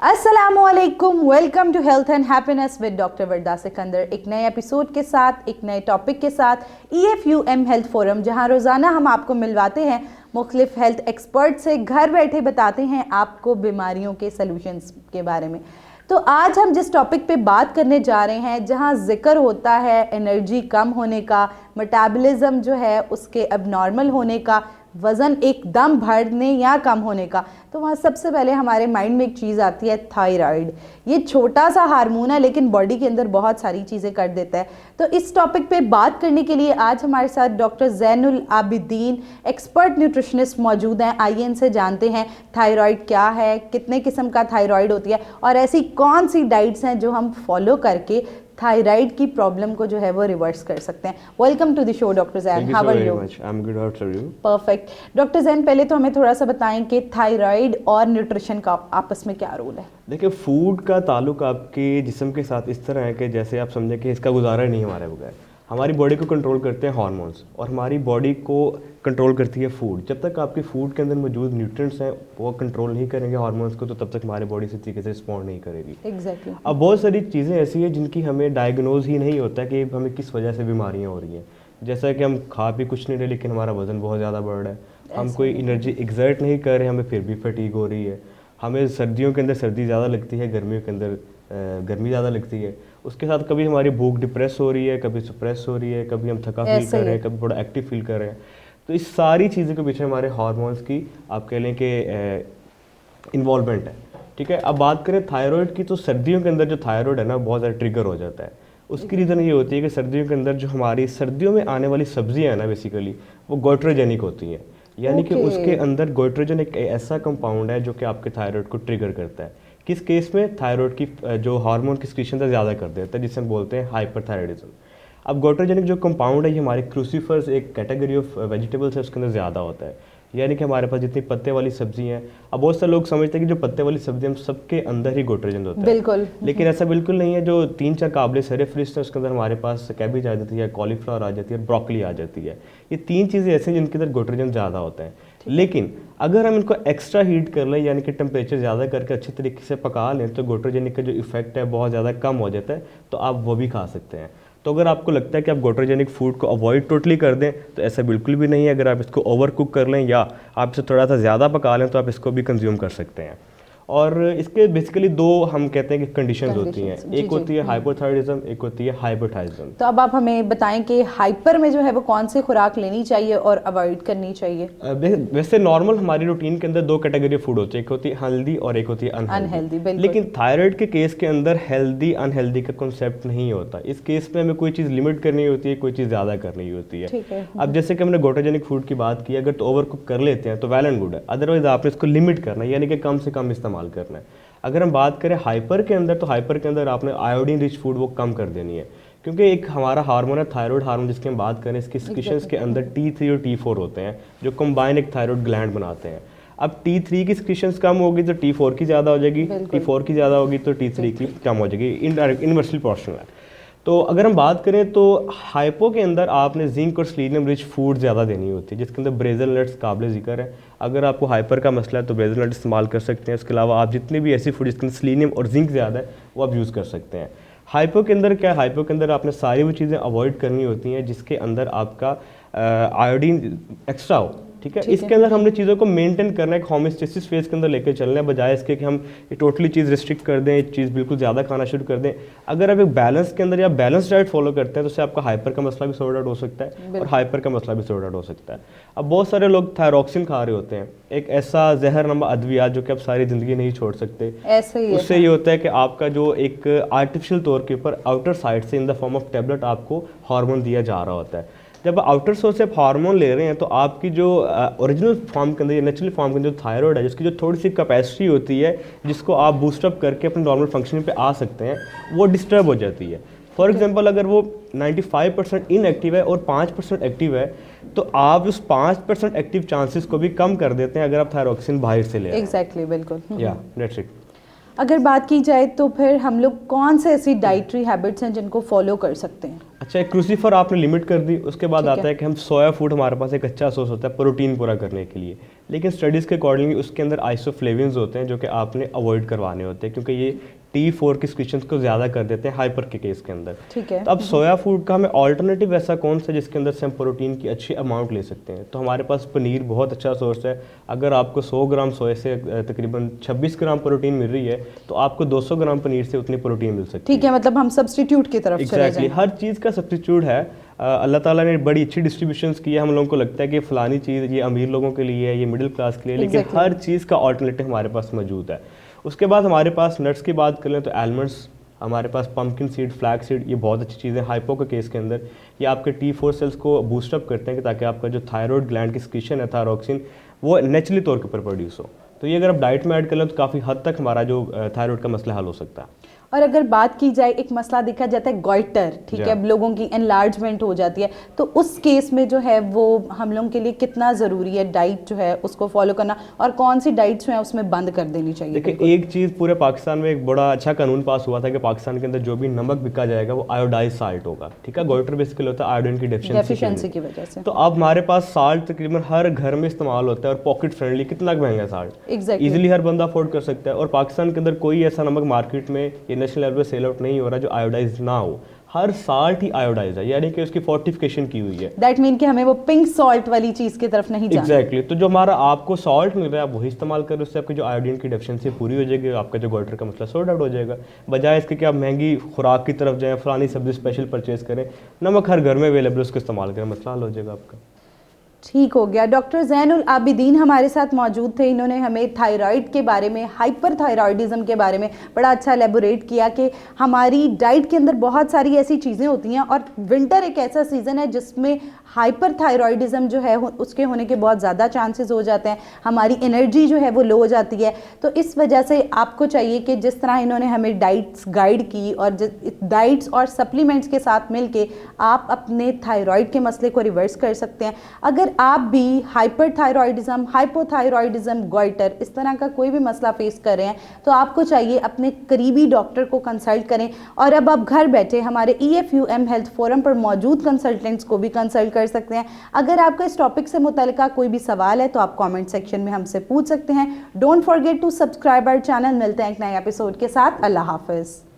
अस्सलामुअलैकुम, welcome to health and happiness with doctor Warda Sikandar. एक नए एपिसोड के साथ, एक नए टॉपिक के साथ EFUM हेल्थ फोरम, जहां रोज़ाना हम आपको मिलवाते हैं मुख्तलिफ हेल्थ एक्सपर्ट से, घर बैठे बताते हैं आपको बीमारियों के सलूशंस के बारे में। तो आज हम जिस टॉपिक पे बात करने जा रहे हैं, जहां जिक्र होता है एनर्जी कम होने का, मेटाबॉलिज्म जो है उसके अबनॉर्मल होने का, वज़न एकदम बढ़ने या कम होने का, तो वहाँ सबसे पहले हमारे माइंड में एक चीज़ आती है थायराइड। ये छोटा सा हार्मोन है लेकिन बॉडी के अंदर बहुत सारी चीज़ें कर देता है। तो इस टॉपिक पे बात करने के लिए आज हमारे साथ doctor Zainul Abidin, expert nutritionist मौजूद हैं। आइए इनसे जानते हैं थायराइड क्या है, कितने किस्म का थायराइड होती है और ऐसी कौन सी डाइट्स हैं जो हम फॉलो करके थायराइड की प्रॉब्लम को जो है वो रिवर्स कर सकते हैं। Welcome to the show doctor Jain, how are you? I am good, how are you? Perfect. Doctor Jain, पहले तो हमें थोड़ा सा बताएं कि थायराइड और न्यूट्रिशन का आपस में क्या रोल है? देखिए, फूड का ताल्लुक आपके जिस्म के साथ इस तरह है कि जैसे आप समझें कि इसका गुजारा नहीं हमारे बगैर। हमारी बॉडी को कंट्रोल करते हैं हार्मोन्स और हमारी बॉडी को कंट्रोल करती है फूड। जब तक आपके फूड के अंदर मौजूद न्यूट्रिएंट्स हैं वो कंट्रोल नहीं करेंगे हार्मोन्स को, तो तब तक हमारी बॉडी से तरीके से रिस्पॉन्ड नहीं करेगी। एग्जैक्टली। अब बहुत सारी चीज़ें ऐसी हैं जिनकी हमें डायग्नोज ही नहीं होता कि हमें किस वजह से बीमारियाँ हो रही हैं। जैसा कि हम खा भी कुछ नहीं रहे लेकिन हमारा वज़न बहुत ज़्यादा बढ़ रहा है, हम कोई एनर्जी एग्जर्ट नहीं कर रहे, हमें फिर भी फटीग हो रही है, हमें सर्दियों के अंदर सर्दी ज़्यादा लगती है, गर्मियों के अंदर गर्मी ज़्यादा लगती है। उसके साथ कभी हमारी भूख डिप्रेस हो रही है, कभी सप्रेस हो रही है, कभी हम थका फील कर रहे हैं, कभी थोड़ा एक्टिव फील कर रहे हैं। तो इस सारी चीज़ों के पीछे हमारे हार्मोन्स की आप कह लें कि इन्वॉल्वमेंट है। ठीक है, अब बात करें थायराइड की, तो सर्दियों के अंदर जो थायराइड है ना बहुत ज़्यादा ट्रिगर हो जाता है। उसकी रीज़न ये होती है कि सर्दियों के अंदर जो हमारी सर्दियों में आने वाली सब्जियाँ हैं ना बेसिकली वो गोइट्रोजेनिक होती हैं, यानी कि उसके अंदर गोइट्रोजन एक ऐसा कंपाउंड है जो कि आपके थायराइड को ट्रिगर करता है। किस केस में? थायराइड की जो हार्मोन की सिक्रीशन से ज़्यादा कर देता है, जिसे हम बोलते हैं हाइपरथायराइडिज्म। अब गोइट्रोजेनिक जो कंपाउंड है ये हमारे क्रूसीफर्स एक कैटेगरी ऑफ वेजिटेबल्स है उसके अंदर ज़्यादा होता है, यानी कि हमारे पास जितनी पत्ते वाली सब्जी हैं। अब बहुत सारे लोग समझते हैं कि जो पत्ते वाली सब्जी हम सबके अंदर ही गोइट्रोजन होता है, बिल्कुल, लेकिन ऐसा बिल्कुल नहीं है। जो 3-4 काबिल सरे फहरिस्त है उसके अंदर हमारे पास कैबेज आ जाती है, कॉलीफ्लावर आ जाती है, ब्रोकली आ जाती है। ये 3 चीज़ें ऐसी हैं जिनके अंदर गोइट्रोजन ज़्यादा होता है। लेकिन अगर हम इनको एक्स्ट्रा हीट कर लें, यानी कि टेम्परेचर ज़्यादा करके अच्छी तरीके से पका लें, तो गोइट्रोजेनिक का जो इफेक्ट है बहुत ज़्यादा कम हो जाता है, तो आप वो भी खा सकते हैं। तो अगर आपको लगता है कि आप गोइट्रोजेनिक फूड को अवॉइड टोटली कर दें, तो ऐसा बिल्कुल भी नहीं है। अगर आप इसको ओवर कुक कर लें या आप इसे थोड़ा सा ज़्यादा पका लें तो आप इसको भी कंज्यूम कर सकते हैं। और इसके बेसिकली 2 हम कहते हैं कि कंडीशंस होती हैं, एक होती है हाइपोथायराइडिज्म, एक होती है हाइपरथायराइडिज्म। तो अब आप हमें बताएं कि हाइपर में जो है वो कौन सी खुराक लेनी चाहिए और अवॉइड करनी चाहिए? वैसे नॉर्मल हमारी रूटीन के अंदर 2 कैटेगरी फूड होती है, एक होती है हेल्दी और एक होती है अनहेल्दी। लेकिन थायराइड के केस के अंदर हेल्दी अनहेल्दी का कॉन्सेप्ट नहीं होता। इस केस में हमें कोई चीज़ लिमिट करनी होती है, कोई चीज़ ज़्यादा करनी होती है। अब जैसे कि हमने गोइट्रोजेनिक फूड की बात की, अगर तो ओवर कुक कर लेते हैं तो वेल एंड गुड है, अदरवाइज आपने इसको लिमिट करना है, यानी कि कम से कम इस्तेमाल करना है। अगर हम बात करें हाइपर के अंदर, तो हाइपर के अंदर आपने आयोडीन रिच फूड वो कम कर देनी है, क्योंकि एक हमारा हार्मोन है थायराइड हार्मोन जिसकी हम बात करें, इसके सिक्रीशंस के अंदर T3 और T4 होते हैं जो कंबाइन एक थायराइड ग्लैंड बनाते हैं। अब T3 की सिक्रीशंस कम होगी तो T4 की ज़्यादा हो जाएगी, T4 की ज़्यादा होगी तो T3 की कम हो जाएगी, इनवर्सली प्रोपोर्शनल है। तो अगर हम बात करें तो हाइपो के अंदर आपने जिंक और सेलेनियम रिच फूड ज़्यादा देनी होती है, जिसके अंदर ब्रेजल नट्स काबिल ज़िक्र है। अगर आपको हाइपर का मसला है तो ब्रेजल नट इस्तेमाल कर सकते हैं। इसके अलावा आप जितने भी ऐसी फूड जिसके अंदर सेलेनियम और जिंक ज़्यादा है वो आप यूज़ कर सकते हैं। हाइपो के अंदर क्या है? हाइपो के अंदर आपने सारी वो चीज़ें अवॉइड करनी होती हैं जिसके अंदर आपका आयोडीन एक्स्ट्रा हो। ठीक है, इसके अंदर हमने चीज़ों को मेंटेन करना है, एक होमियोस्टेसिस फेज के अंदर लेकर चलना है, बजाय इसके कि हम टोटली चीज़ रिस्ट्रिक्ट कर दें, एक चीज़ बिल्कुल ज़्यादा खाना शुरू कर दें। अगर आप एक बैलेंस के अंदर या बैलेंस डाइट फॉलो करते हैं तो उससे आपका हाइपर का मसला भी सॉर्ट आउट हो सकता है और हाइपर का मसला भी सॉर्ट आउट हो सकता है। अब बहुत सारे लोग थायरॉक्सिन खा रहे होते हैं, एक ऐसा जहरनमा अद्विया जो कि आप सारी ज़िंदगी नहीं छोड़ सकते। उससे ये होता है कि आपका जो एक आर्टिफिशियल तौर के ऊपर आउटर साइड से in the form of tablet आपको हार्मोन दिया जा रहा होता है। जब आउटर सोर्स से आप हार्मोन ले रहे हैं तो आपकी जो ओरिजिनल फॉर्म के अंदर या नेचुरल फॉर्म के अंदर जो थायराइड है, जिसकी जो थोड़ी सी कैपेसिटी होती है जिसको आप बूस्टअप करके अपने नॉर्मल फंक्शनिंग पे आ सकते हैं, वो डिस्टर्ब हो जाती है। फॉर एग्जांपल अगर वो 95% इनएक्टिव है और 5% एक्टिव है, तो आप उस 5% एक्टिव चांसेस को भी कम कर देते हैं अगर आप थायरॉक्सिन बाहर से ले रहे हैं। एग्जैक्टली, बिल्कुल। या दैट्स इट। अगर बात की जाए तो फिर हम लोग कौन से ऐसी डाइटरी हैबिट्स हैं जिनको फॉलो कर सकते हैं? अच्छा, एक क्रूसीफर आपने लिमिट कर दी, उसके बाद आता है कि हम सोया फूड, हमारे पास एक अच्छा सोर्स होता है प्रोटीन पूरा करने के लिए, लेकिन स्टडीज़ के अकॉर्डिंगली उसके अंदर आइसोफ्लेविन्स होते हैं जो कि आपने अवॉइड करवाने होते हैं, क्योंकि ये T4 की सिक्रीशंस को ज़्यादा कर देते हैं हाइपर के केस के अंदर। ठीक है। तो अब सोया फूड का हमें ऑल्टरनेटिव ऐसा कौन सा जिसके अंदर से हम प्रोटीन की अच्छी अमाउंट ले सकते हैं? तो हमारे पास पनीर बहुत अच्छा सोर्स है। अगर आपको 100 ग्राम सोया से तकरीबन 26 ग्राम प्रोटीन मिल रही है, तो आपको 200 ग्राम पनीर से उतनी प्रोटीन मिल सकती है। ठीक है, मतलब हम सब्सटीट्यूट की तरफ चले जाएं। हर चीज़ का सब्सटीट्यूट है। अल्लाह ताला ने बड़ी अच्छी डिस्ट्रीब्यूशंस की है। हम लोगों को लगता है कि फ़लानी चीज़ ये अमीर लोगों के लिए है, ये मिडिल क्लास के लिए, लेकिन हर चीज़ का ऑल्टरनेटिव हमारे पास मौजूद है। उसके बाद हमारे पास नट्स की बात करें तो आलमंड्स, हमारे पास पम्पकिन सीड, फ्लैक्स सीड, ये बहुत अच्छी चीज़ें हाइपो के केस के अंदर। ये आपके T4 सेल्स को बूस्टअप करते हैं कि ताकि आपका जो थायराइड ग्लैंड की सिक्रीशन है थायरोक्सिन, वो नेचुरली तौर के ऊपर प्रोड्यूस हो। तो ये अगर आप डाइट में ऐड कर लें तो काफ़ी हद तक हमारा जो थायराइड का मसला हल हो सकता है। और अगर बात की जाए, एक मसला देखा जाता है गॉइटर, ठीक है, लोगों की एनलार्जमेंट हो जाती है, तो उस केस में जो है वो हम लोगों के लिए कितना ज़रूरी है डाइट जो है उसको फॉलो करना, और कौन सी डाइट्स जो है उसमें बंद कर देनी चाहिए? देखिए, एक चीज़ पूरे पाकिस्तान में एक बड़ा अच्छा कानून पास हुआ था कि पाकिस्तान के अंदर जो भी नमक बिका जाएगा वो आयोडाइज साल्ट होगा। ठीक है, गॉइटर बेसिकली होता है आयोडीन की डेफिशिएंसी की वजह से। तो अब हमारे पास साल्ट तकरीबन हर घर में इस्तेमाल होता है और पॉकेट फ्रेंडली, कितना महंगा साल्ट, इजीली हर बंदा अफोर्ड कर सकता है। और पाकिस्तान के अंदर कोई ऐसा नमक मार्केट में ये नेशनल लेवल पे सेल आउट नहीं हो रहा जो आयोडाइज ना हो। हर साल्ट ही आयोडाइज है, यानी कि उसकी फोर्टिफिकेशन की हुई है। दैट मीन कि हमें वो पिंक सॉल्ट वाली चीज की तरफ नहीं जाना। एग्जैक्टली। तो जो हमारा आपको सॉल्ट मिल रहा है आप वही इस्तेमाल करें, उससे आपकी जो आयोडीन की डेफिशिएंसी पूरी हो जाएगी, आपका जो गॉइटर का मसला सॉर्ट आउट हो जाएगा। बजाय इसके कि आप महंगी खुराक की तरफ जाएं, फलानी सब्जी स्पेशल परचेज करें, नमक हर घर में अवेलेबल, उसको इस्तेमाल करें, मसला हल हो जाएगा आपका। ठीक हो गया। डॉक्टर ज़ैनुल आबिदीन हमारे साथ मौजूद थे। इन्होंने हमें थायराइड के बारे में, हाइपर थायराइडिज्म के बारे में बड़ा अच्छा एलेबोरेट किया कि हमारी डाइट के अंदर बहुत सारी ऐसी चीज़ें होती हैं, और विंटर एक ऐसा सीज़न है जिसमें हाइपर थायराइडिज्म जो है उसके होने के बहुत ज़्यादा चांसेस हो जाते हैं, हमारी एनर्जी जो है वो लो हो जाती है। तो इस वजह से आपको चाहिए कि जिस तरह इन्होंने हमें डाइट्स गाइड की, और डाइट्स और सप्लीमेंट्स के साथ मिल के आप अपने थायराइड के मसले को रिवर्स कर सकते हैं। अगर आप भी हाइपर थायराइडिज्म, हाइपोथायराइडिज्म, गॉइटर, इस तरह का कोई भी मसला फेस कर रहे हैं तो आपको चाहिए अपने करीबी डॉक्टर को कंसल्ट करें। और अब आप घर बैठे हमारे EFUM हेल्थ फोरम पर मौजूद कंसल्टेंट्स को भी कंसल्ट कर सकते हैं। अगर आपका इस टॉपिक से मुतल्लिका कोई भी सवाल है तो आप कमेंट सेक्शन में हमसे पूछ सकते हैं। Don't forget to subscribe our channel. मिलते हैं एक नए एपिसोड के साथ। अल्लाह हाफिज़।